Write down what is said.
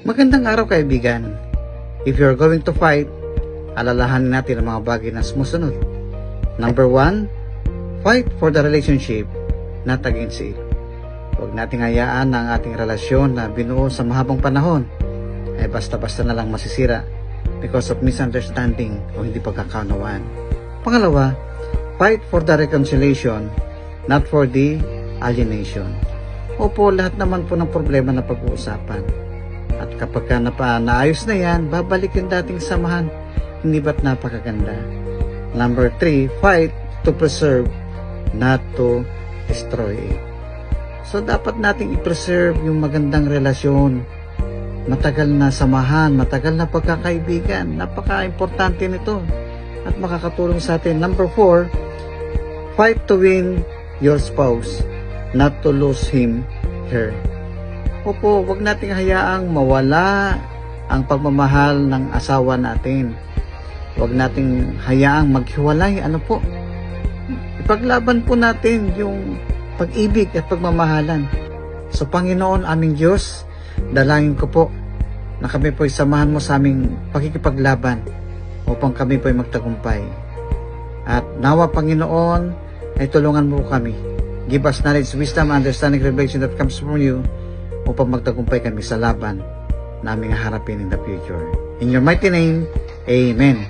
Magandang araw kaibigan. If you're going to fight, alalahanin natin ang mga bagay na sumusunod. Number 1, fight for the relationship, not against it. Huwag nating hayaan na ang ating relasyon na binuo sa mahabang panahon ay basta-basta na lang masisira because of misunderstanding o hindi pagkakaunawaan. Pangalawa, fight for the reconciliation, not for the alienation. Opo, lahat naman po ng problema na pag-uusapan. At kapag naayos na yan, babalik yung dating samahan. Hindi ba't napakaganda? Number 3, fight to preserve, not to destroy it. So, dapat nating i-preserve yung magandang relasyon. Matagal na samahan, matagal na pagkakaibigan. Napaka-importante nito. At makakatulong sa atin. Number 4, fight to win your spouse, not to lose him, her. Opo, wag nating hayaang mawala ang pagmamahal ng asawa natin. Wag nating hayaang maghiwalay. Ano po? Ipaglaban po natin yung pag-ibig at pagmamahalan. So, Panginoon, aming Diyos, dalangin ko po na kami po isamahan mo sa aming pakikipaglaban upang kami po ay magtagumpay. At nawa, Panginoon, ay tulungan mo kami. Give us knowledge, wisdom, understanding, revelation that comes from you upang magtagumpay kami sa laban na aming haharapin in the future. In your mighty name, Amen.